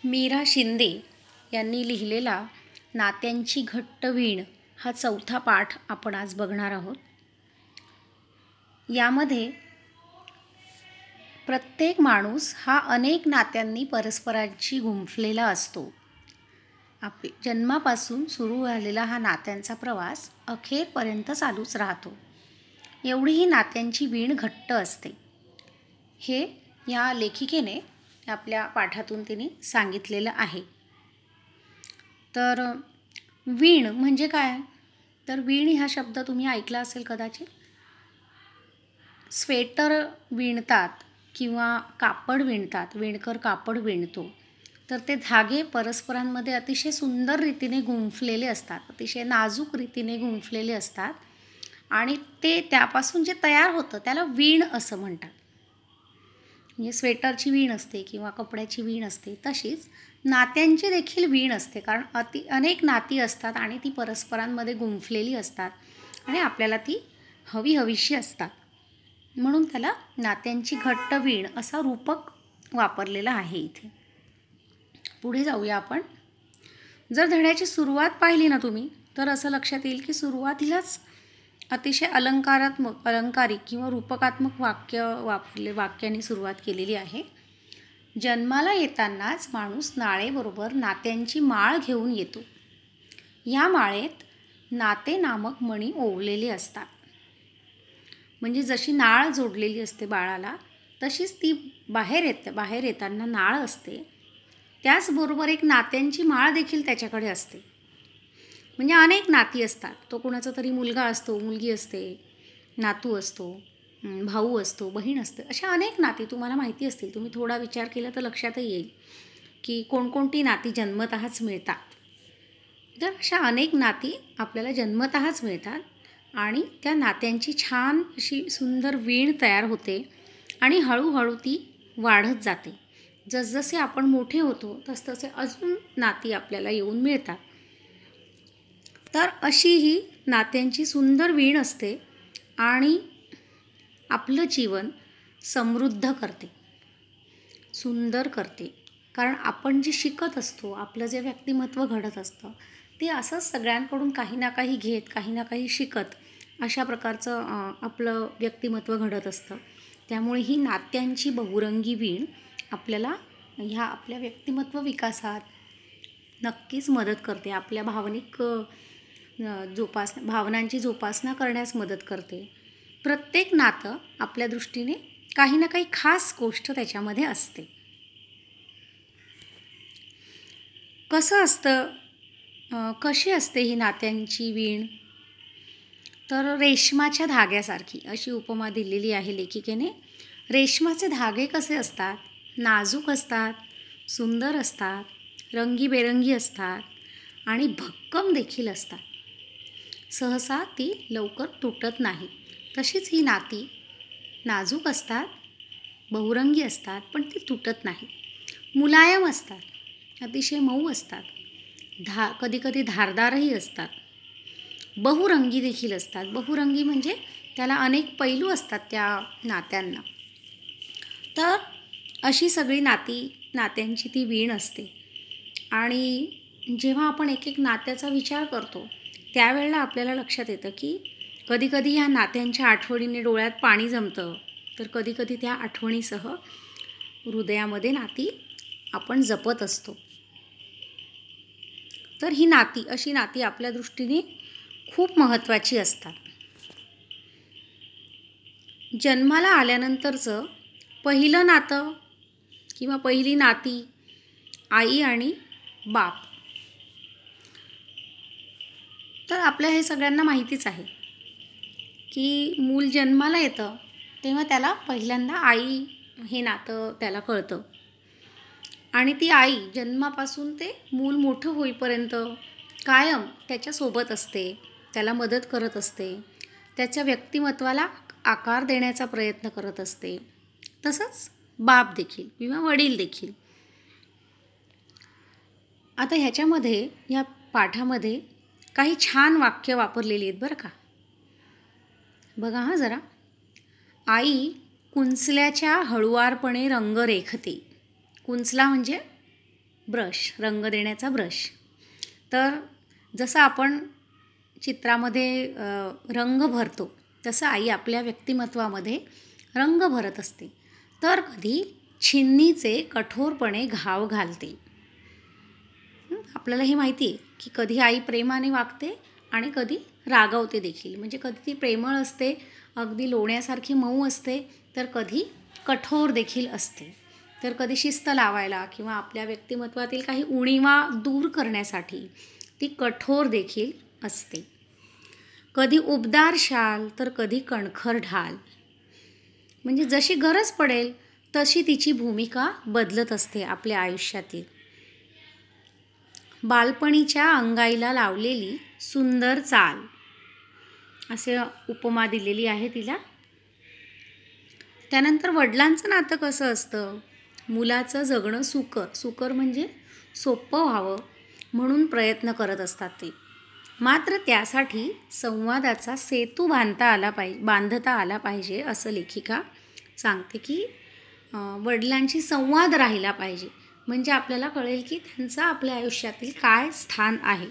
मीरा शिंदे यांनी लिहिलेला नात्यांची घट्ट वीण हा चौथा पाठ आपण आज बघणार आहोत. यामध्ये प्रत्येक माणूस हा अनेक नात्यांनी परस्परांशी गुंफलेला असतो. जन्मापासून सुरू झालेला हा नात्यांचा प्रवास अखेरपर्यंत चालूच राहतो. एवढी ही नात्यांची वीण घट्ट असते. हे या लेखिकेने आपल्या पाठातून तिने सांगितलेलं आहे. तर वीण म्हणजे काय? तर वीण हा शब्द तुम्ही ऐकला असेल कदाचित. स्वेटर विणतात किंवा कापड विणतात, विणकर कापड विणतो, तर ते धागे परस्परांमध्ये अतिशय सुंदर रीतीने गुंफलेले असतात, अतिशय नाजूक रीतीने गुंफलेले असतात आणि ते त्यापासून जे तयार होतं त्याला वीण असं म्हणतात. म्हणजे स्वेटरची वीण असते किंवा कपड्याची वीण असते, तशीच नात्यांची देखील वीण असते. कारण अनेक नाती असतात आणि ती परस्परांमध्ये गुंफलेली असतात आणि आपल्याला ती हवीशी असतात, म्हणून त्याला नात्यांची घट्ट वीण असा रूपक वापरलेला आहे इथे. पुढे जाऊया आपण. जर धड्याची सुरुवात पाहिली ना तुम्ही, तर असं लक्षात येईल की सुरुवातीलाच अतिशय अलंकारिक किंवा रूपकात्मक वाक्याने सुरुवात केलेली आहे. जन्माला येतानाच माणूस नाळेबरोबर नात्यांची माळ घेऊन येतो. या माळेत नाते नामक मणी ओवलेले असतात. म्हणजे जशी नाळ जोडलेली असते बाळाला, तशीच ती बाहेर येताना नाळ असते. त्याचबरोबर एक नात्यांची माळ देखील त्याच्याकडे असते. म्हणजे अनेक नाती असतात. तो कोणाचा तरी मुलगा असतो, मुलगी असते, नातू असतो, भाऊ असतो, बहीण असते. अशा अनेक नाती तुम्हाला माहिती असतील. तुम्ही थोडा विचार केला तर लक्षातही येईल की कोणकोणती नाती जन्मतःच मिळतात. तर अशा अनेक नाती आपल्याला जन्मतःच मिळतात आणि त्या नात्यांची छान अशी सुंदर वीण तयार होते आणि हळूहळू ती वाढत जाते. जसजसे आपण मोठे होतो तसतसे अजून नाती आपल्याला येऊन मिळतात. तर अशी ही नात्यांची सुंदर वीण असते आणि आपलं जीवन समृद्ध करते, सुंदर करते. कारण आपण जे शिकत असतो, आपलं जे व्यक्तिमत्व घडत असतं, ते असंच सगळ्यांकडून काही ना काही घेत, काही ना काही शिकत, अशा प्रकारचं आपलं व्यक्तिमत्व घडत असतं. त्यामुळे ही नात्यांची बहुरंगी वीण आपल्याला ह्या आपल्या व्यक्तिमत्व विकासात नक्कीच मदत करते. आपल्या भावनांची जोपासना करण्यास मदत करते. प्रत्येक नातं आपल्या दृष्टीने काही ना काही खास गोष्ट त्याच्यामध्ये असते. कशी असते ही नात्यांची वीण? तर रेशमाच्या धाग्यासारखी अशी उपमा दिलेली आहे लेखिकेने. रेशमाचे धागे कसे असतात? नाजूक असतात, सुंदर असतात, रंगीबेरंगी असतात आणि भक्कम देखील असतात. सहसा ती लवकर तुटत नाही. तशीच ही नाती नाजूक असतात, बहुरंगी असतात, पण ती तुटत नाही. मुलायम असतात, अतिशय मऊ असतात, कधीकधी धारदारही असतात, बहुरंगी देखील असतात. बहुरंगी म्हणजे त्याला अनेक पैलू असतात त्या नात्यांना. तर अशी सगळी नात्यांची ती वीण असते. आणि जेव्हा आपण एक एक नात्याचा विचार करतो त्यावेळेला आपल्याला लक्षात येतं की कधीकधी ह्या नात्यांच्या आठवणीने डोळ्यात पाणी जमतं, तर कधीकधी त्या आठवणीसह हृदयामध्ये नाती आपण जपत असतो. तर ही अशी नाती आपल्या दृष्टीने खूप महत्त्वाची असतात. जन्माला आल्यानंतरचं पहिलं नातं किंवा पहिली नाती आई आणि बाप. तर आपल्या हे सगळ्यांना माहितीच आहे की मूल जन्माला येतं तेव्हा त्याला पहिल्यांदा आई हे नातं त्याला कळतं आणि ती आई जन्मापासून ते मूल मोठं होईपर्यंत कायम त्याच्यासोबत असते, त्याला मदत करत असते, त्याच्या व्यक्तिमत्वाला आकार देण्याचा प्रयत्न करत असते. तसंच बाप देखील किंवा वडील देखील. आता ह्याच्यामध्ये या पाठामध्ये काही छान वाक्य वापरलेली आहेत बरं का. बघा हां जरा. आई कुंचल्याच्या हळुवारपणे रंग रेखते. कुंचला म्हणजे ब्रश, रंग देण्याचा ब्रश. तर जसं आपण चित्रामध्ये रंग भरतो तसं आई आपल्या व्यक्तिमत्वामध्ये रंग भरत असते. तर कधी छिन्नीचे कठोरपणे घाव घालते. आपल्याला हे माहिती आहे की कधी आई प्रेमाने वागते आणि कधी रागवते देखील. म्हणजे कधी ती प्रेमळ असते, अगदी लोण्यासारखी मऊ असते, तर कधी कठोर देखील असते. तर कधी शिस्त लावायला किंवा आपल्या व्यक्तिमत्वातील काही उणीवा दूर करण्यासाठी ती कठोर देखील असते. कधी उबदार शाल तर कधी कणखर ढाल. म्हणजे जशी गरज पडेल तशी तिची भूमिका बदलत असते आपल्या आयुष्यातील. बालपणीच्या अंगाईला लावलेली सुंदर चाल, असे उपमा दिलेली आहे तिला. त्यानंतर वडिलांचं नातं कसं असतं? मुलाचं जगणं सुकर म्हणजे सोपं व्हावं म्हणून प्रयत्न करत असतात ते. मात्र त्यासाठी संवादाचा सेतू बांधता आला पाहिजे असं लेखिका सांगते की वडिलांशी संवाद राहिला पाहिजे. म्हणजे आपल्याला कळेल की त्यांचं आपल्या आयुष्यातील काय स्थान आहे.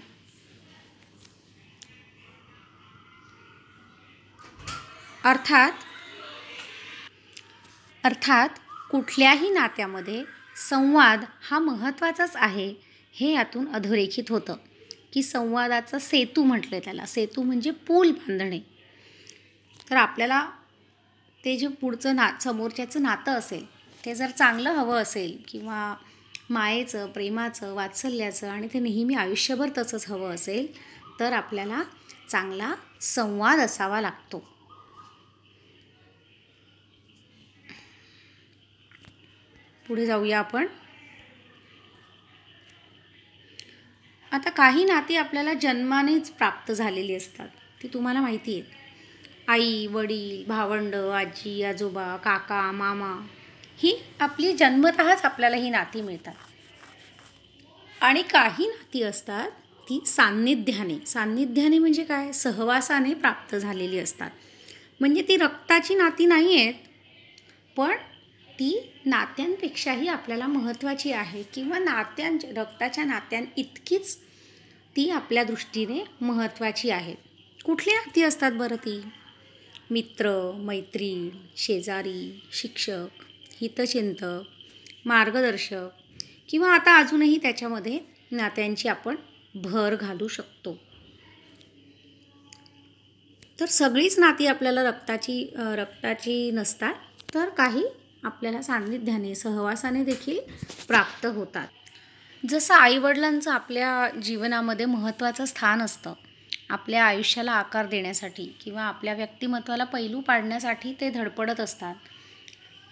अर्थात कुठल्याही नात्यामध्ये संवाद हा महत्त्वाचाच आहे हे यातून अधोरेखित होतं की संवादाचा सेतू म्हटलं त्याला. सेतू म्हणजे पूल बांधणे. तर आपल्याला ते जे पुढचं समोरच्याचं नातं असेल ते जर चांगलं हवं असेल किंवा मायेचं, प्रेमाचं, वात्सल्याचं आणि ते नेहमी आयुष्यभर तसंच हवं असेल तर आपल्याला चांगला संवाद असावा लागतो. पुढे जाऊया आपण. आता काही नाती आपल्याला जन्मानेच प्राप्त झालेली असतात, ती तुम्हाला माहिती आहे. आई, वडील, भावंड, आजी, आजोबा, काका, मामा, ही आपली जन्मतःच आपल्याला ही नाती मिळतात. आणि काही नाती असतात ती सान्निध्याने म्हणजे काय? सहवासाने प्राप्त झालेली असतात. म्हणजे ती रक्ताची नाती नाही आहेत, पण ती नात्यांपेक्षाही आपल्याला महत्त्वाची आहे किंवा रक्ताच्या नात्यांइतकीच ती आपल्या दृष्टीने महत्त्वाची आहे. कुठली नाती असतात बरं ती? मित्र, मैत्रीण, शेजारी, शिक्षक, हितचिंतक, मार्गदर्शक किंवा आता अजूनही त्याच्यामध्ये नात्यांची आपण भर घालू शकतो. तर सगळीच नाती आपल्याला रक्ताची नसतात, तर काही आपल्याला सान्निध्याने, सहवासाने देखील प्राप्त होतात. जसं आईवडिलांचं आपल्या जीवनामध्ये महत्त्वाचं स्थान असतं, आपल्या आयुष्याला आकार देण्यासाठी किंवा आपल्या व्यक्तिमत्वाला पैलू पाडण्यासाठी ते धडपडत असतात.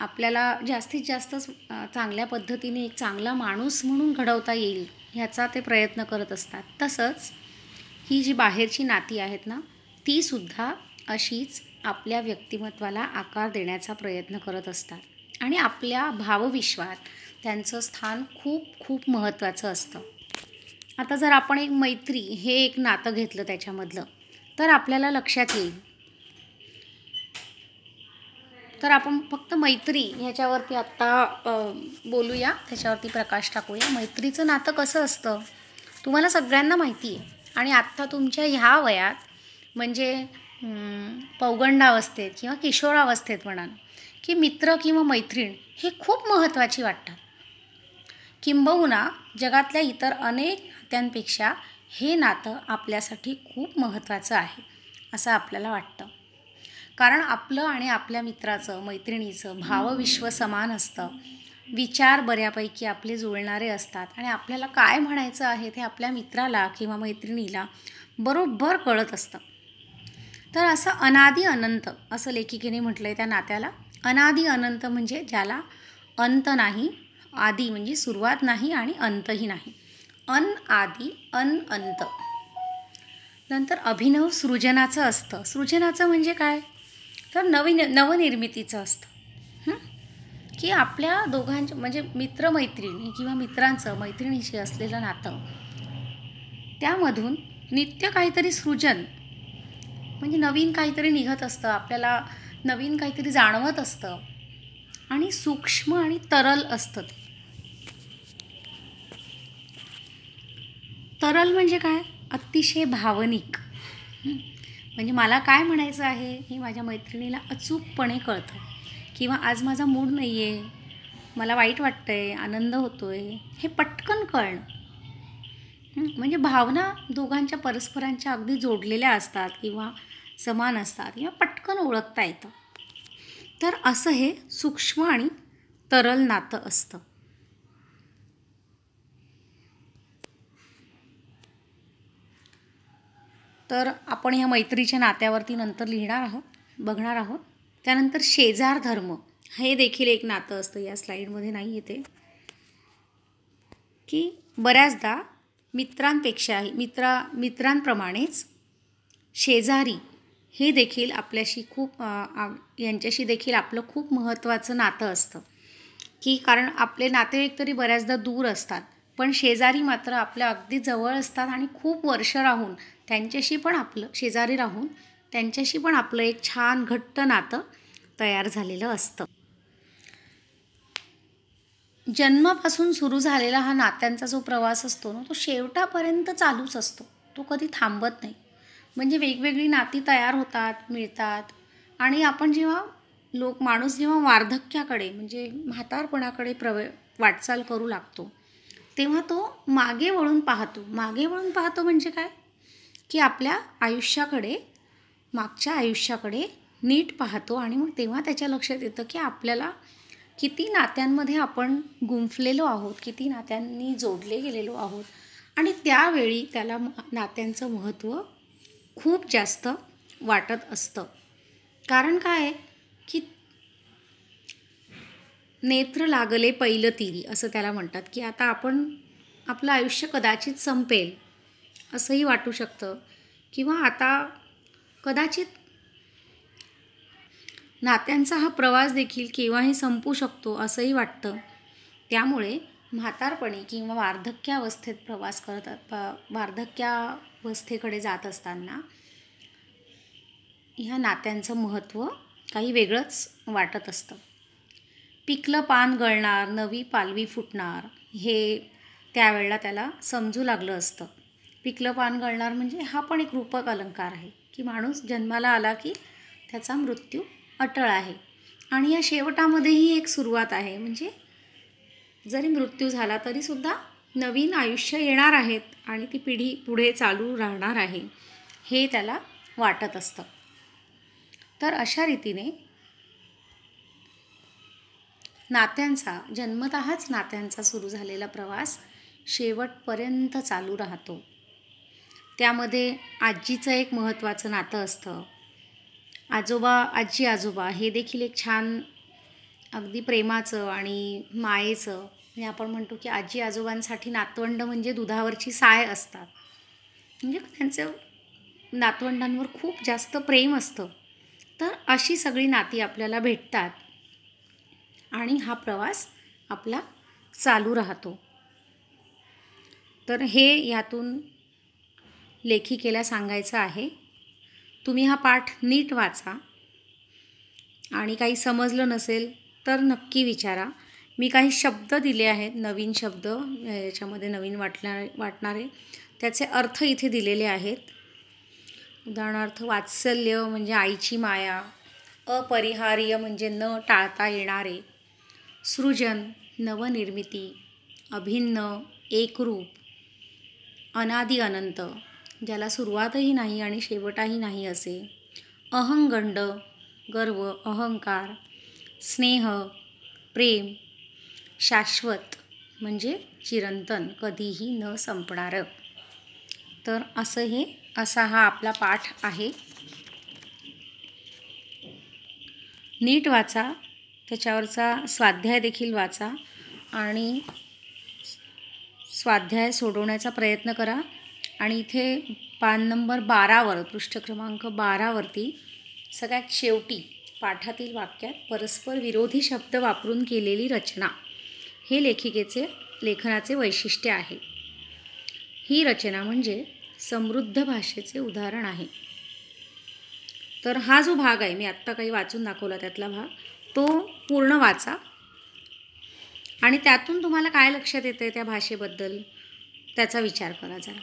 आपल्याला जास्तीत जास्त चांगल्या पद्धतीने एक चांगला माणूस म्हणून घडवता येईल ह्याचा ते प्रयत्न करत असतात. तसंच ही जी बाहेरची नाती आहेत ना, तीसुद्धा अशीच आपल्या व्यक्तिमत्वाला आकार देण्याचा प्रयत्न करत असतात. आणि आपल्या भावविश्वात त्यांचं स्थान खूप खूप महत्त्वाचं असतं. आता जर आपण एक मैत्री हे एक नातं घेतलं त्याच्यामधलं, तर आपल्याला लक्षात येईल. तर आपण फक्त मैत्री ह्याच्यावरती आत्ता बोलूया, त्याच्यावरती प्रकाश टाकूया. मैत्रीचं नातं कसं असतं तुम्हाला सगळ्यांना माहिती आहे. आणि आत्ता तुमच्या ह्या वयात म्हणजे पौगंडावस्थेत किंवा किशोरावस्थेत म्हणाल की मित्र किंवा मैत्रीण हे खूप महत्त्वाची वाटतात. किंबहुना जगातल्या इतर अनेक नात्यांपेक्षा हे नातं आपल्यासाठी खूप महत्त्वाचं आहे असं आपल्याला वाटतं. कारण आपलं आणि आपल्या मित्राचं, मैत्रिणीचं भावविश्व समान असतं. विचार बऱ्यापैकी आपले जुळणारे असतात आणि आपल्याला काय म्हणायचं आहे ते आपल्या मित्राला किंवा मैत्रिणीला बरोबर कळत असतं. तर असं अनादी अनंत असं लेखिकेने म्हटलं आहे त्या नात्याला. अनादी अनंत म्हणजे ज्याला अंत नाही, आदी म्हणजे सुरुवात नाही आणि अंतही नाही. अनआदी अनंत. नंतर अभिनव सृजनाचं असतं. सृजनाचं म्हणजे काय? तर नवनिर्मितीचं असतं. की आपल्या दोघांच्या म्हणजे मित्रमैत्रिणी किंवा मित्रांचं मैत्रिणीशी असलेलं नातं, त्यामधून नित्य काहीतरी सृजन म्हणजे नवीन काहीतरी निघत असतं, आपल्याला नवीन काहीतरी जाणवत असतं आणि सूक्ष्म आणि तरल असतं ते. तरल म्हणजे काय? अतिशय भावनिक. म्हणजे मला काय म्हणायचं आहे हे माझ्या मैत्रिणीला अचूकपणे कळतं. किंवा आज माझा मूड नाही आहे, मला वाईट वाटतं आहे, आनंद होतो आहे, हे पटकन कळणं. म्हणजे भावना दोघांच्या परस्परांच्या अगदी जोडलेल्या असतात किंवा समान असतात किंवा पटकन ओळखता येतं. तर असं हे सूक्ष्म आणि तरल नातं असतं. तर आपण ह्या मैत्रीच्या नात्यावरती नंतर लिहिणार आहोत, बघणार आहोत. त्यानंतर शेजार धर्म हे देखील एक नातं असतं. या स्लाईडमध्ये नाही येते की बऱ्याचदा मित्रांपेक्षाही मित्रांप्रमाणेच शेजारी हे देखील आपल्याशी खूप यांच्याशी देखील आपलं खूप महत्त्वाचं नातं असतं. की कारण आपले नातेवाईक तरी बऱ्याचदा दूर असतात, पण शेजारी मात्र आपल्या अगदी जवळ असतात आणि खूप वर्ष राहून त्यांच्याशी पण आपलं शेजारी राहून त्यांच्याशी पण आपलं एक छान घट्ट नातं तयार झालेलं असतं. जन्मापासून सुरू झालेला हा नात्यांचा जो प्रवास असतो ना, तो शेवटापर्यंत चालूच असतो, तो कधी थांबत नाही. म्हणजे वेगवेगळी नाती तयार होतात, मिळतात आणि आपण जेव्हा माणूस जेव्हा वार्धक्याकडे म्हणजे म्हातारपणाकडे वाटचाल करू लागतो, तेव्हा तो मागे वळून पाहतो म्हणजे काय की आपल्या आयुष्याकडे, मागच्या आयुष्याकडे नीट पाहतो आणि मग तेव्हा त्याच्या लक्षात येतं की आपल्याला किती नात्यांमध्ये आपण गुंफलेलो आहोत, किती नात्यांनी जोडले गेलेलो आहोत आणि त्यावेळी त्याला नात्यांचं महत्त्व खूप जास्त वाटत असतं. कारण काय आहे की नेत्र लागले पैल तिरी असं त्याला म्हणतात की आता आपलं आयुष्य कदाचित संपेल असंही वाटू शकतं किंवा आता कदाचित नात्यांचा हा प्रवास देखील केव्हाही संपू शकतो असंही वाटतं. त्यामुळे म्हातारपणी किंवा वार्धक्यावस्थेत प्रवास वार्धक्यावस्थेकडे जात असताना ह्या नात्यांचं महत्त्व काही वेगळंच वाटत असतं. पिकलं पान गळणार, नवी पालवी फुटणार हे त्यावेळेला त्याला समजू लागलं असतं. पिकलं पान गळणार म्हणजे हा पण एक रूपक अलंकार आहे की माणूस जन्माला आला की त्याचा मृत्यू अटळ आहे आणि या शेवटामध्येही एक सुरुवात आहे. म्हणजे जरी मृत्यू झाला तरीसुद्धा नवीन आयुष्य येणार आहेत आणि ती पिढी पुढे चालू राहणार आहे हे त्याला वाटत असतं. तर अशा रीतीने जन्मतःच नात्यांचा सुरू झालेला प्रवास शेवटपर्यंत चालू राहतो. त्यामध्ये आजीचं एक महत्त्वाचं नातं असतं. आजी आजोबा हे देखील एक छान अगदी प्रेमाचं आणि मायेचं म्हणजे आपण म्हणतो की आजी आजोबांसाठी नातवंड म्हणजे दुधावरची साय असतात. म्हणजे त्यांचं नातवंडांवर खूप जास्त प्रेम असतं. तर अशी सगळी नाती आपल्याला भेटतात आणि हा प्रवास आपला चालू राहतो. तर हे यातून लेखिकेला सांगायचं आहे. तुम्ही हा पाठ नीट वाचा आणि काही समजलं नसेल तर नक्की विचारा. मी काही शब्द दिले आहेत, नवीन शब्द याच्यामध्ये नवीन वाटणारे त्याचे अर्थ इथे दिलेले आहेत. उदाहरणार्थ वात्सल्य म्हणजे आईची माया, अपरिहार्य म्हणजे न टाळता येणारे, सृजन नवनिर्मिती, अभिन्न एकरूप, अनादि अनंत ज्याला सुरुवातही नाही आणि शेवटही नाही असे, अहंगंड गर्व अहंकार, स्नेह प्रेम, शाश्वत म्हणजे चिरंतन कधीही न संपणारं. तर असा हा आपला पाठ आहे. नीट वाचा, त्याच्यावरचा स्वाध्याय देखील वाचा आणि स्वाध्याय सोडवण्याचा प्रयत्न करा. आणि इथे पान नंबर 12वर पृष्ठ क्रमांक 12वरती सगळ्यात शेवटी पाठातील वाक्यात परस्पर विरोधी शब्द वापरून केलेली रचना हे लेखनाचे वैशिष्ट्य आहे. ही रचना म्हणजे समृद्ध भाषेचे उदाहरण आहे. तर हा जो भाग आहे, मी आत्ता काही वाचून दाखवला त्यातला भाग, तो पूर्ण वाचा आणि त्यातून तुम्हाला काय लक्षात येतं आहे त्या भाषेबद्दल त्याचा विचार करा जरा.